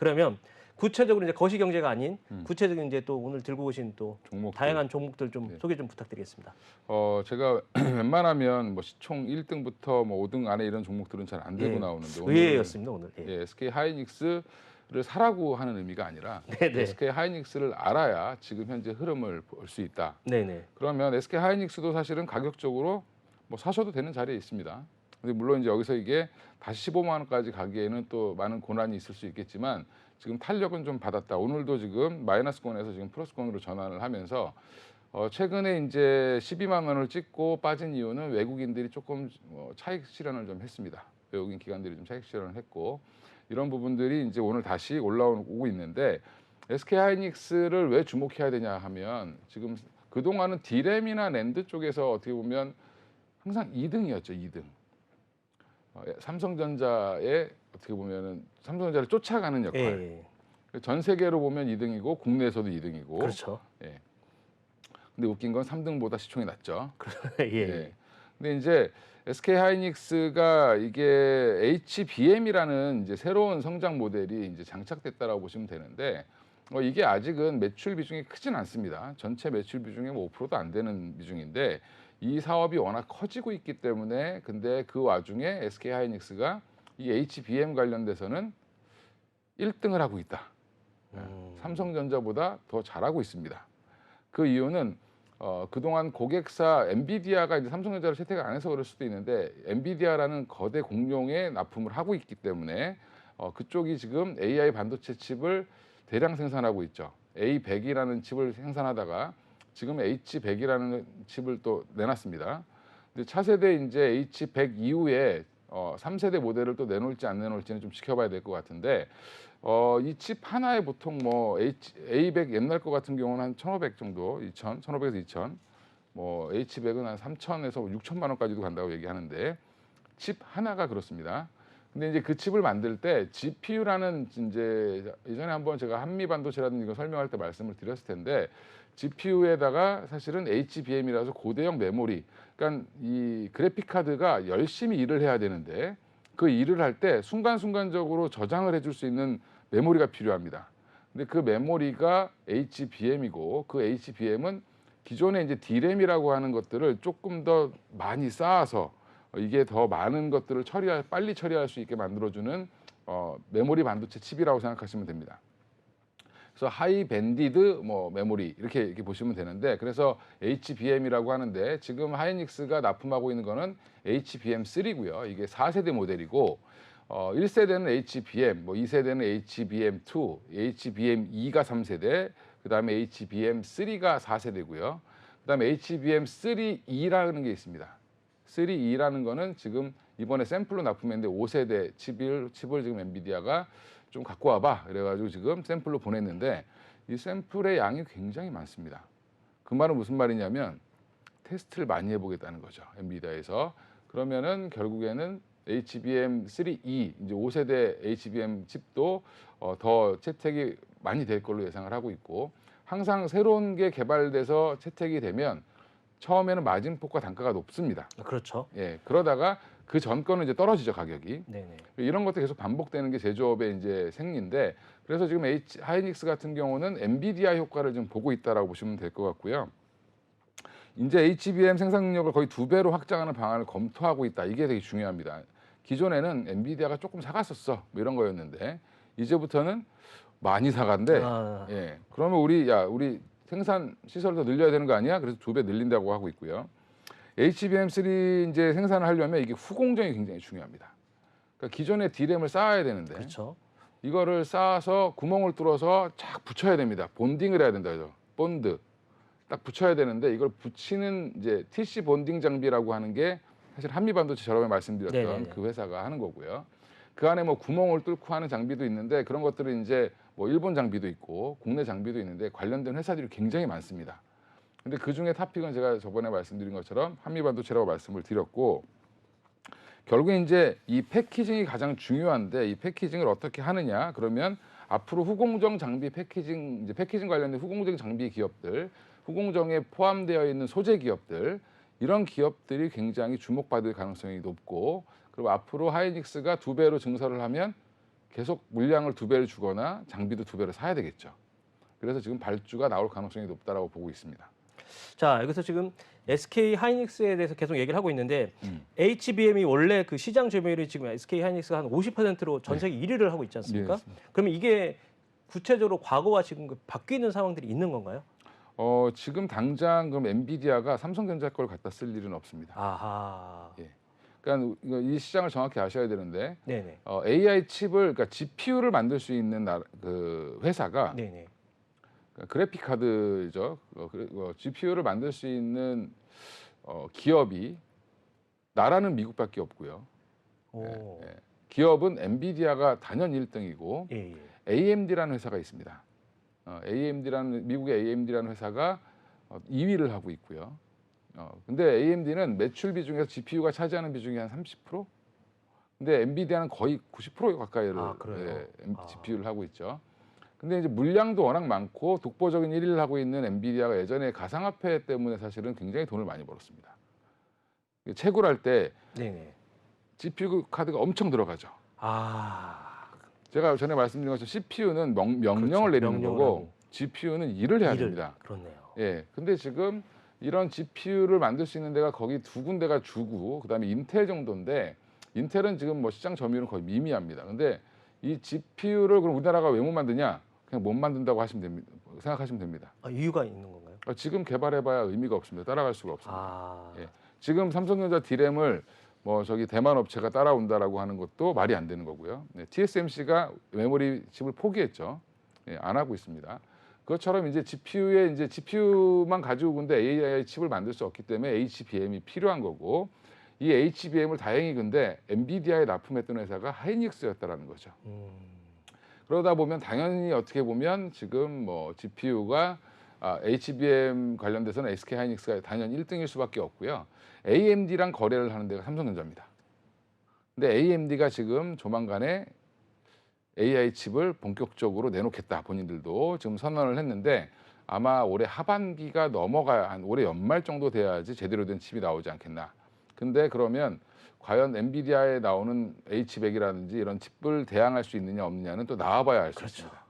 그러면 구체적으로 이제 거시 경제가 아닌 구체적인 이제 또 오늘 들고 오신 또 종목들. 다양한 종목들 좀 네. 소개 좀 부탁드리겠습니다. 제가 웬만하면 뭐 시총 1등부터 뭐 5등 안에 이런 종목들은 잘 안 들고 예. 나오는데 오늘 의외였습니다 오늘. 예. 예, SK 하이닉스를 사라고 하는 의미가 아니라 네네. SK 하이닉스를 알아야 지금 현재 흐름을 볼 수 있다. 네네. 그러면 SK 하이닉스도 사실은 가격적으로 뭐 사셔도 되는 자리에 있습니다. 근데 물론 이제 여기서 이게 다시 15만 원까지 가기에는 또 많은 고난이 있을 수 있겠지만 지금 탄력은 좀 받았다. 오늘도 지금 마이너스권에서 지금 플러스권으로 전환을 하면서 최근에 이제 12만 원을 찍고 빠진 이유는 외국인들이 조금 차익 실현을 좀 했습니다. 외국인 기관들이 좀 차익 실현을 했고 이런 부분들이 이제 오늘 다시 올라오고 있는데 SK 하이닉스를 왜 주목해야 되냐 하면 지금 그동안은 디램이나 랜드 쪽에서 어떻게 보면 항상 2등이었죠, 2등. 삼성전자의 어떻게 보면은 삼성전자를 쫓아가는 역할. 예. 전 세계로 보면 2등이고 국내에서도 2등이고. 그렇죠. 예. 근데 웃긴 건 3등보다 시총이 낮죠. 예. 예. 근데 이제 SK 하이닉스가 이게 HBM이라는 이제 새로운 성장 모델이 이제 장착됐다라고 보시면 되는데 이게 아직은 매출 비중이 크진 않습니다. 전체 매출 비중의 뭐 5%도 안 되는 비중인데 이 사업이 워낙 커지고 있기 때문에 근데 그 와중에 SK 하이닉스가 이 HBM 관련돼서는 1등을 하고 있다. 삼성전자보다 더 잘하고 있습니다. 그 이유는 그동안 고객사 엔비디아가 이제 삼성전자를 채택을 안 해서 그럴 수도 있는데 엔비디아라는 거대 공룡에 납품을 하고 있기 때문에 그쪽이 지금 AI 반도체 칩을 대량 생산하고 있죠. A100이라는 칩을 생산하다가 지금 H100이라는 칩을 또 내놨습니다. 근데 차세대 이제 H100 이후에 3세대 모델을 또 내놓을지 안 내놓을지는 좀 지켜봐야 될 것 같은데 이 칩 하나에 보통 뭐 A100 옛날 거 같은 경우는 한 1,500 정도, 2,000, 1,500에서 2,000, 뭐 H100은 한 3,000에서 6,000만 원까지도 간다고 얘기하는데 칩 하나가 그렇습니다. 근데 이제 그 칩을 만들 때 GPU라는 이제 예전에 한번 제가 한미반도체라든지 이거 설명할 때 말씀을 드렸을 텐데 GPU에다가 사실은 HBM이라서 고대형 메모리, 그러니까 이 그래픽 카드가 열심히 일을 해야 되는데 그 일을 할 때 순간순간적으로 저장을 해줄 수 있는 메모리가 필요합니다. 근데 그 메모리가 HBM이고 그 HBM은 기존에 이제 D램이라고 하는 것들을 조금 더 많이 쌓아서 이게 더 많은 것들을 빨리 처리할 수 있게 만들어주는 메모리 반도체 칩이라고 생각하시면 됩니다. 그래서 하이 밴디드 뭐 메모리 이렇게 보시면 되는데 그래서 HBM이라고 하는데 지금 하이닉스가 납품하고 있는 거는 HBM3고요. 이게 4세대 모델이고 1세대는 HBM, 뭐 2세대는 HBM2, HBM2가 3세대, 그다음에 HBM3가 4세대고요. 그다음에 HBM3E라는 게 있습니다. 3E라는 거는 지금 이번에 샘플로 납품했는데 5세대 칩을 지금 엔비디아가 좀 갖고 와봐 그래가지고 지금 샘플로 보냈는데 이 샘플의 양이 굉장히 많습니다. 그 말은 무슨 말이냐면 테스트를 많이 해보겠다는 거죠. 엔비디아에서. 그러면은 결국에는 HBM3E 이제 5세대 HBM 칩도 더 채택이 많이 될 걸로 예상을 하고 있고 항상 새로운 게 개발돼서 채택이 되면 처음에는 마진폭과 단가가 높습니다. 그렇죠. 예, 그러다가 그 전 거는 이제 떨어지죠 가격이. 네네. 이런 것도 계속 반복되는 게 제조업의 이제 생리인데 그래서 지금 하이닉스 같은 경우는 엔비디아 효과를 좀 보고 있다라고 보시면 될 것 같고요. 이제 HBM 생산 능력을 거의 2배로 확장하는 방안을 검토하고 있다. 이게 되게 중요합니다. 기존에는 엔비디아가 조금 사갔었어 뭐 이런 거였는데 이제부터는 많이 사간대. 예, 그러면 우리 생산 시설을 더 늘려야 되는 거 아니야? 그래서 2배 늘린다고 하고 있고요. HBM3 이제 생산을 하려면 이게 후공정이 굉장히 중요합니다. 그러니까 기존에 D램을 쌓아야 되는데 그렇죠. 이거를 쌓아서 구멍을 뚫어서 쫙 붙여야 됩니다. 본딩을 해야 된다죠. 본드 딱 붙여야 되는데 이걸 붙이는 이제 TC 본딩 장비라고 하는 게 사실 한미반도체 저번에 말씀드렸던 네네네. 그 회사가 하는 거고요. 그 안에 뭐 구멍을 뚫고 하는 장비도 있는데 그런 것들은 이제 뭐 일본 장비도 있고 국내 장비도 있는데 관련된 회사들이 굉장히 많습니다. 근데 그 중에 탑픽은 제가 저번에 말씀드린 것처럼 한미반도체라고 말씀을 드렸고 결국에 이제 이 패키징이 가장 중요한데 이 패키징을 어떻게 하느냐 그러면 앞으로 후공정 장비 패키징 이제 패키징 관련된 후공정 장비 기업들 후공정에 포함되어 있는 소재 기업들 이런 기업들이 굉장히 주목받을 가능성이 높고 그리고 앞으로 하이닉스가 2배로 증설을 하면 계속 물량을 2배를 주거나 장비도 2배를 사야 되겠죠. 그래서 지금 발주가 나올 가능성이 높다라고 보고 있습니다. 자, 여기서 지금 SK 하이닉스에 대해서 계속 얘기를 하고 있는데 HBM이 원래 그 시장 점유율이 지금 SK 하이닉스가 한 50%로 전 세계 1위를 하고 있지 않습니까? 네, 그러면 이게 구체적으로 과거와 지금 바뀌는 상황들이 있는 건가요? 지금 당장 그럼 엔비디아가 삼성전자 걸 갖다 쓸 일은 없습니다. 아하. 예. 그러니까 이 시장을 정확히 아셔야 되는데 네네. AI 칩을 그러니까 GPU를 만들 수 있는 그 회사가 네네. 그러니까 그래픽 카드죠. GPU를 만들 수 있는 기업이 나라는 미국밖에 없고요. 오. 예. 기업은 엔비디아가 단연 1등이고 예, 예. AMD라는 회사가 있습니다. 미국의 AMD라는 회사가 2위를 하고 있고요. 근데 AMD는 매출 비중에서 GPU가 차지하는 비중이 한 30%? 근데 엔비디아는 거의 90% 가까이를 그래요? GPU를 하고 있죠. 근데 이제 물량도 워낙 많고 독보적인 1위를 하고 있는 엔비디아가 예전에 가상화폐 때문에 사실은 굉장히 돈을 많이 벌었습니다. 채굴할 때 네네. GPU 카드가 엄청 들어가죠. 아. 제가 전에 말씀드린 것처럼 CPU는 명령을 그렇죠. 내리는 명령을 거고 하고. GPU는 일을 해야 됩니다. 그렇네요. 예. 근데 지금 이런 GPU를 만들 수 있는 데가 거기 2군데가 주고 그다음에 인텔 정도인데 인텔은 지금 뭐 시장 점유율은 거의 미미합니다. 근데 이 GPU를 그럼 우리나라가 왜 못 만드냐? 그냥 못 만든다고 하시면 됩니다. 생각하시면 됩니다. 이유가 있는 건가요? 지금 개발해봐야 의미가 없습니다. 따라갈 수가 없습니다. 아. 예. 지금 삼성전자 D램을 뭐 저기 대만 업체가 따라온다라고 하는 것도 말이 안 되는 거고요. 네, TSMC가 메모리 칩을 포기했죠. 예, 안 하고 있습니다. 그것처럼 이제 GPU만 가지고 근데 AI 칩을 만들 수 없기 때문에 HBM이 필요한 거고 이 HBM을 다행히 근데 엔비디아에 납품했던 회사가 하이닉스였다라는 거죠. 그러다 보면 당연히 어떻게 보면 지금 뭐 GPU가 HBM 관련돼서는 SK 하이닉스가 단연 1등일 수밖에 없고요. AMD랑 거래를 하는 데가 삼성전자입니다. 근데 AMD가 지금 조만간에 AI 칩을 본격적으로 내놓겠다. 본인들도 지금 선언을 했는데 아마 올해 하반기가 넘어가야 한 올해 연말 정도 돼야지 제대로 된 칩이 나오지 않겠나. 근데 그러면 과연 엔비디아에 나오는 H100이라든지 이런 칩을 대항할 수 있느냐 없느냐는 또 나와봐야 알 수 그렇죠. 있습니다.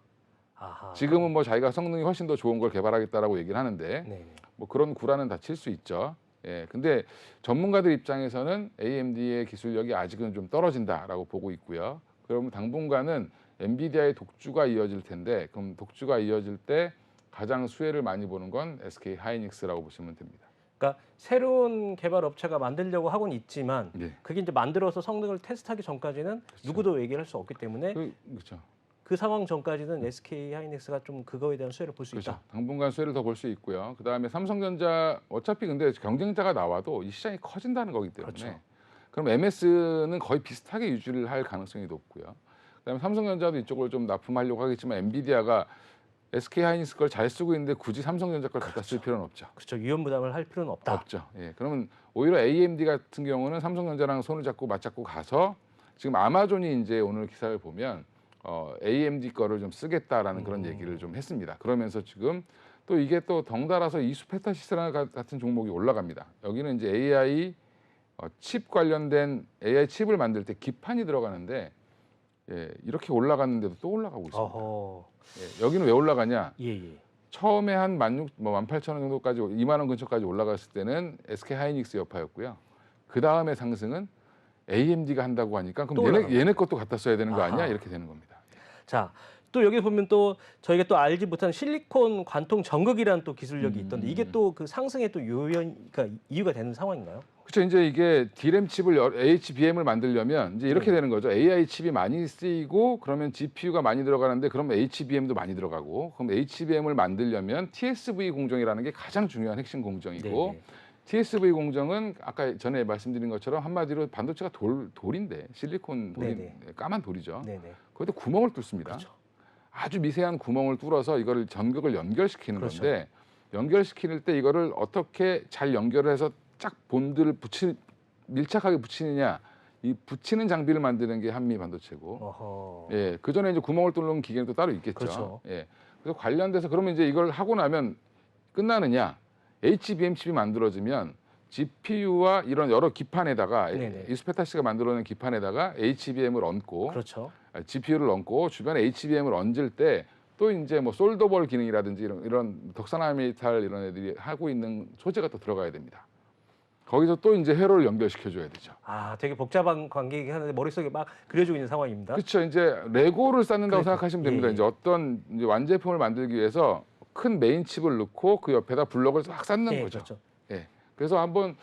아하. 지금은 뭐 자기가 성능이 훨씬 더 좋은 걸 개발하겠다라고 얘기를 하는데 네네. 뭐 그런 구라는 다 칠 수 있죠. 예, 근데 전문가들 입장에서는 AMD의 기술력이 아직은 좀 떨어진다라고 보고 있고요. 그러면 당분간은 엔비디아의 독주가 이어질 텐데 그럼 독주가 이어질 때 가장 수혜를 많이 보는 건 SK 하이닉스라고 보시면 됩니다. 그러니까 새로운 개발 업체가 만들려고 하고는 있지만 네. 그게 이제 만들어서 성능을 테스트하기 전까지는 누구도 얘기를 할 수 없기 때문에 그렇죠. 그 상황 전까지는 SK 하이닉스가 좀 그거에 대한 수혜를 볼 수 그렇죠. 있다. 당분간 수혜를 더 볼 수 있고요. 그다음에 삼성전자 어차피 근데 경쟁자가 나와도 이 시장이 커진다는 거기 때문에 그렇죠. 그럼 MS는 거의 비슷하게 유지를 할 가능성이 높고요. 그다음에 삼성전자도 이쪽을 좀 납품하려고 하겠지만 엔비디아가 SK 하이닉스 걸 잘 쓰고 있는데 굳이 삼성전자 걸 갖다 쓸 필요는 없죠. 그렇죠. 위험 부담을 할 필요는 없다. 없죠. 예. 그러면 오히려 AMD 같은 경우는 삼성전자랑 손을 잡고 맞잡고 가서 지금 아마존이 이제 오늘 기사를 보면 AMD 거를 좀 쓰겠다라는 그런 얘기를 좀 했습니다. 그러면서 지금 또 이게 또 덩달아서 이수페타시스라는 같은 종목이 올라갑니다. 여기는 이제 AI 칩 관련된 AI 칩을 만들 때 기판이 들어가는데 예, 이렇게 올라갔는데도 또 올라가고 있습니다. 어허. 예, 여기는 왜 올라가냐? 예. 처음에 한 18,000원 정도까지 2만 원 근처까지 올라갔을 때는 SK 하이닉스 여파였고요. 그 다음에 상승은 AMD가 한다고 하니까 그럼 얘네 것도 갖다 써야 되는 거 아니야? 이렇게 되는 겁니다. 자, 또 여기 보면 또 저희가 또 알지 못한 실리콘 관통 전극이라는 또 기술력이 있던데 이게 또 그 상승의 또 그러니까 이유가 되는 상황인가요? 그렇죠. 이제 이게 D램 칩을 HBM을 만들려면 이제 이렇게 되는 거죠. AI 칩이 많이 쓰이고 그러면 GPU가 많이 들어가는데 그러면 HBM도 많이 들어가고 그럼 HBM을 만들려면 TSV 공정이라는 게 가장 중요한 핵심 공정이고 네네. TSV 공정은 아까 전에 말씀드린 것처럼 한마디로 반도체가 돌인데 실리콘 돌인 네네. 까만 돌이죠. 네네. 거기다 구멍을 뚫습니다. 그렇죠. 아주 미세한 구멍을 뚫어서 이거를 전극을 연결시키는 그렇죠. 건데 연결시킬 때 이거를 어떻게 잘 연결을 해서 쫙 본드를 밀착하게 붙이느냐 이 붙이는 장비를 만드는 게 한미 반도체고 어허. 예, 그 전에 이제 구멍을 뚫는 기계는 또 따로 있겠죠. 그렇죠. 예, 그래서 관련돼서 그러면 이제 이걸 하고 나면 끝나느냐 HBM 칩이 만들어지면 GPU와 이런 여러 기판에다가 네네. 이수페타시가 만들어낸 기판에다가 HBM을 얹고 그렇죠. GPU를 얹고 주변에 HBM을 얹을 때 또 이제 뭐 솔더볼 기능이라든지 이런 덕산화 메탈 이런 애들이 하고 있는 소재가 또 들어가야 됩니다. 거기서 또 이제 회로를 연결시켜 줘야 되죠. 아, 되게 복잡한 관계이긴 하는데 머릿속에 막 그려지고 있는 상황입니다. 그렇죠. 이제 레고를 쌓는다고 그러니까, 생각하시면 됩니다. 예, 예. 이제 어떤 이제 완제품을 만들기 위해서 큰 메인 칩을 넣고 그 옆에다 블럭을 싹 쌓는 예, 거죠. 그렇죠. 예. 그래서 한번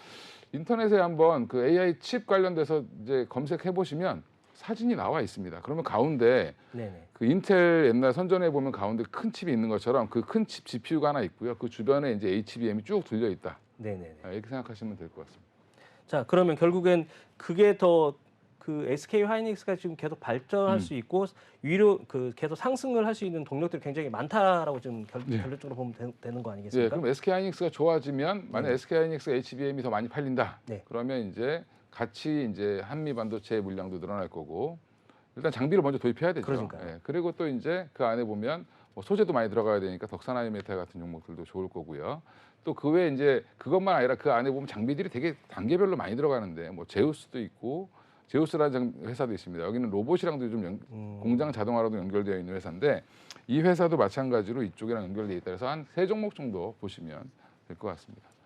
인터넷에 한번 그 AI 칩 관련돼서 이제 검색해 보시면 사진이 나와 있습니다. 그러면 가운데 네네. 그 인텔 옛날 선전해 보면 가운데 큰 칩이 있는 것처럼 그 큰 칩 GPU가 하나 있고요. 그 주변에 이제 HBM이 쭉 둘려 있다. 네네네. 이렇게 생각하시면 될 것 같습니다. 자, 그러면 결국엔 그게 더 그 SK 하이닉스가 지금 계속 발전할 수 있고 위로 그 계속 상승을 할 수 있는 동력들이 굉장히 많다라고 지금 결론적으로 보면 되는 거 예, 아니겠습니까? 그럼 SK 하이닉스가 좋아지면 만약 SK 하이닉스 HBM이 더 많이 팔린다. 네. 그러면 이제 같이 이제 한미 반도체 물량도 늘어날 거고 일단 장비를 먼저 도입해야 되죠. 그러니까요. 예, 그리고 또 이제 그 안에 보면 뭐 소재도 많이 들어가야 되니까 덕산하이메탈 같은 종목들도 좋을 거고요. 또 그 외에 이제 그것만 아니라 그 안에 보면 장비들이 되게 단계별로 많이 들어가는데 뭐 제우스도 있고 제우스라는 회사도 있습니다. 여기는 로봇이랑도 좀 공장 자동화로도 연결되어 있는 회사인데 이 회사도 마찬가지로 이쪽이랑 연결되어 있다. 그래서 한 3종목 정도 보시면 될 것 같습니다.